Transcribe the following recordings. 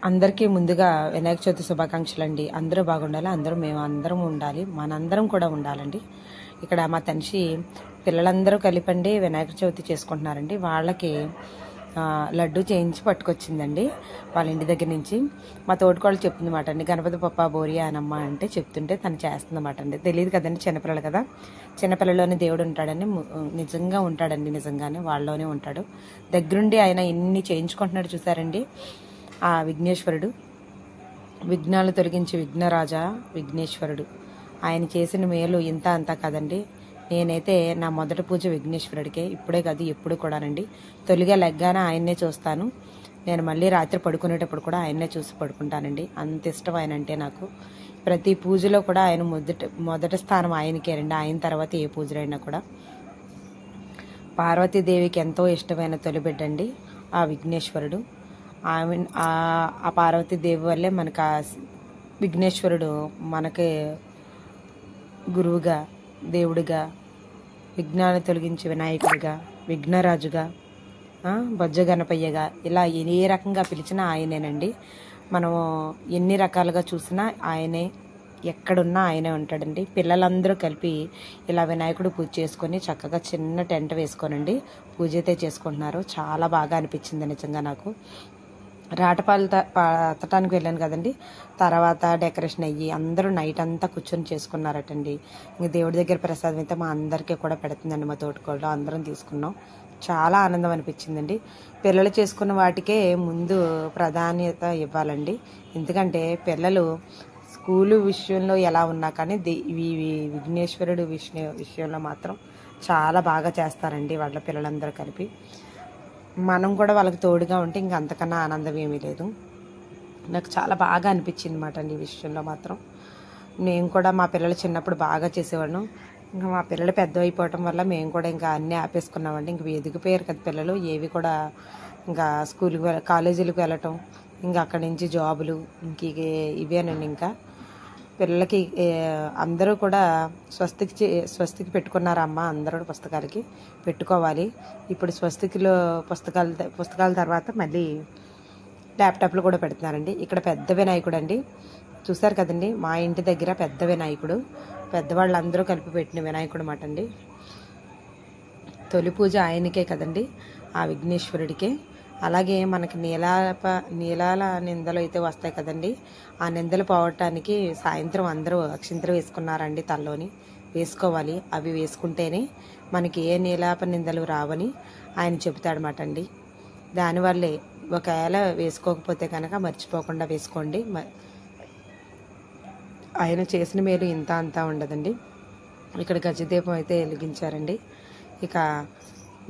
అందరికీ ముందుగా వినాయక చవితి శుభాకాంక్షలు అండి. అందరూ బాగుండాలి, మేము అందరం ఉండాలి, మనందరం కూడా ఉండాలండి. ఇక్కడ మా తనిషి పిల్లలందరూ కలిపండి వినాయక చవితి చేసుకుంటున్నారండి. వాళ్ళకి లడ్డు చేయించి పట్టుకొచ్చిందండి వాళ్ళ ఇంటి దగ్గర నుంచి. మా తోటికోళ్ళు చెప్తుందన్నమాట అండి, గణపతి పప్ప బోరియా అనమ్మ అంటే చెప్తుంటే తను చేస్తుందన్నమాట అండి. తెలియదు కదండి, చిన్నపిల్లలు కదా, చిన్నపిల్లలోనే దేవుడు ఉంటాడని. నిజంగా ఉంటాడండి, నిజంగానే వాళ్ళలోనే ఉంటాడు. దగ్గరుండి ఆయన ఇన్ని చేయించుకుంటున్నాడు చూసారండి. ఆ విఘ్నేశ్వరుడు, విఘ్నాలు తొలగించి విఘ్నరాజా విఘ్నేశ్వరుడు, ఆయన చేసిన మేలు ఇంత అంతా కదండి. నేనైతే నా మొదటి పూజ విఘ్నేశ్వరుడికే, ఇప్పుడే కాదు ఎప్పుడు కూడానండి. తొలిగా లెగ్గానే ఆయన్నే చూస్తాను. నేను మళ్ళీ రాత్రి పడుకునేటప్పుడు కూడా ఆయన్నే చూసి పడుకుంటానండి. అంత ఇష్టం ఆయన అంటే నాకు. ప్రతి పూజలో కూడా ఆయన మొదటి స్థానం ఆయనకేనండి. ఆయన తర్వాత ఏ పూజలైనా కూడా. పార్వతీదేవికి ఎంతో ఇష్టమైన తొలిబిడ్డండి ఆ విఘ్నేశ్వరుడు. ఆ పార్వతీదేవి వల్లే మనకు ఆ విఘ్నేశ్వరుడు మనకి గురువుగా, దేవుడిగా, విఘ్నాన్ని తొలగించి వినాయకుడిగా, విఘ్నరాజుగా, బొజ్జ గణపయ్యగా, ఇలా ఏ రకంగా పిలిచినా ఆయనేనండి. మనము ఎన్ని రకాలుగా చూసినా ఆయనే, ఎక్కడున్నా ఆయనే ఉంటాడండి. పిల్లలందరూ కలిపి ఇలా వినాయకుడు పూజ చేసుకొని చక్కగా చిన్న టెంట్ వేసుకోనండి పూజ అయితే చేసుకుంటున్నారు. చాలా బాగా అనిపించింది నిజంగా నాకు. రాటపాలు పట్టడానికి వెళ్ళాను కదండి, తర్వాత డెకరేషన్ అయ్యి అందరూ నైట్ అంతా కూర్చొని చేసుకున్నారటండి. ఇంక దేవుడి దగ్గర ప్రసాదం అయితే మా అందరికీ కూడా పెడుతుందండి మా తోటికోళ్ళు. అందరం తీసుకున్నాం. చాలా ఆనందం అనిపించిందండి. పిల్లలు చేసుకున్న వాటికే ముందు ప్రాధాన్యత ఇవ్వాలండి. ఎందుకంటే పిల్లలు స్కూలు విషయంలో ఎలా ఉన్నా కానీ విఘ్నేశ్వరుడు విషయంలో మాత్రం చాలా బాగా చేస్తారండి వాళ్ళ పిల్లలందరూ కలిపి. మనం కూడా వాళ్ళకి తోడుగా ఉంటే ఇంక అంతకన్నా ఆనందం ఏమీ లేదు. నాకు చాలా బాగా అనిపించింది అన్నమాట అండి ఈ విషయంలో మాత్రం. నేను కూడా మా పిల్లలు చిన్నప్పుడు బాగా చేసేవాళ్ళం. ఇంకా మా పిల్లలు పెద్ద అయిపోవటం వల్ల మేము కూడా ఇంకా అన్నీ ఆపేసుకున్నామండి. ఇంక ఎదిగిపోయారు కదా పిల్లలు, ఏవి కూడా ఇంకా స్కూల్కి కాలేజీలకు వెళ్ళటం, ఇంకా అక్కడి నుంచి జాబులు, ఇంక ఇవేనండి. ఇంకా పిల్లలకి అందరూ కూడా స్వస్తికి పెట్టుకున్నారమ్మ, అందరూ పుస్తకాలకి పెట్టుకోవాలి. ఇప్పుడు స్వస్తికిలో పుస్తకాల తర్వాత మళ్ళీ ల్యాప్టాప్లు కూడా పెడుతున్నారండి. ఇక్కడ పెద్ద వినాయకుడు అండి, చూసారు కదండి. మా ఇంటి దగ్గర పెద్ద వినాయకుడు, పెద్దవాళ్ళందరూ కలిపి పెట్టిన వినాయకుడు అన్నమాట అండి. తొలి పూజ ఆయనకే కదండి, ఆ విఘ్నేశ్వరుడికే. అలాగే మనకి నీలాల నిందలు అయితే వస్తాయి కదండి, ఆ నిందలు పోవటానికి సాయంత్రం అందరూ అక్షింతలు వేసుకున్నారండి. తల్లోని వేసుకోవాలి, అవి వేసుకుంటేనే మనకి ఏ నీలాప నిందలు రావని ఆయన చెబుతాడనమాట అండి. దానివల్లే ఒకవేళ వేసుకోకపోతే కనుక మర్చిపోకుండా వేసుకోండి. ఆయన చేసిన మేలు ఇంత అంతా ఉండదండి. ఇక్కడ గజదీపం అయితే వెలిగించారండి. ఇక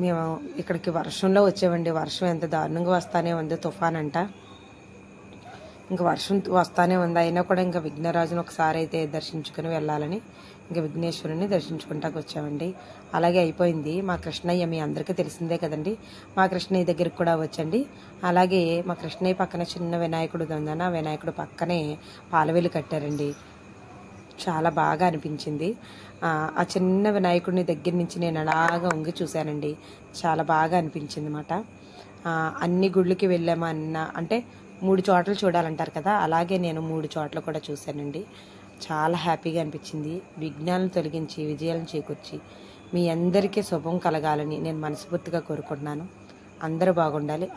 మేము ఇక్కడికి వర్షంలో వచ్చామండి. వర్షం ఎంత దారుణంగా వస్తానే ఉంది, తుఫాన్ అంట. ఇంకా వర్షం వస్తానే ఉంది, అయినా కూడా ఇంకా విఘ్నరాజును ఒకసారి అయితే దర్శించుకుని వెళ్ళాలని ఇంకా విఘ్నేశ్వరుని దర్శించుకుంటాకు వచ్చామండి. అలాగే అయిపోయింది. మా కృష్ణయ్య మీ అందరికీ తెలిసిందే కదండి, మా కృష్ణయ్య దగ్గరికి కూడా వచ్చండి. అలాగే మా కృష్ణయ్య పక్కన చిన్న వినాయకుడు ఉందన్న, వినాయకుడు పక్కనే పాలవేలు కట్టారండి. చాలా బాగా అనిపించింది. ఆ చిన్న వినాయకుడిని దగ్గర నుంచి నేను అలాగా వంగి చూశానండి. చాలా బాగా అనిపించింది అన్నమాట. అన్ని గుళ్ళకి వెళ్ళామా అంటే 3 చోట్ల చూడాలంటారు కదా, అలాగే నేను 3 చోట్ల కూడా చూశానండి. చాలా హ్యాపీగా అనిపించింది. విఘ్నాలను తొలగించి విజయాలను చేకూర్చి మీ అందరికీ శుభం కలగాలని నేను మనస్ఫూర్తిగా కోరుకుంటున్నాను. అందరూ బాగుండాలి.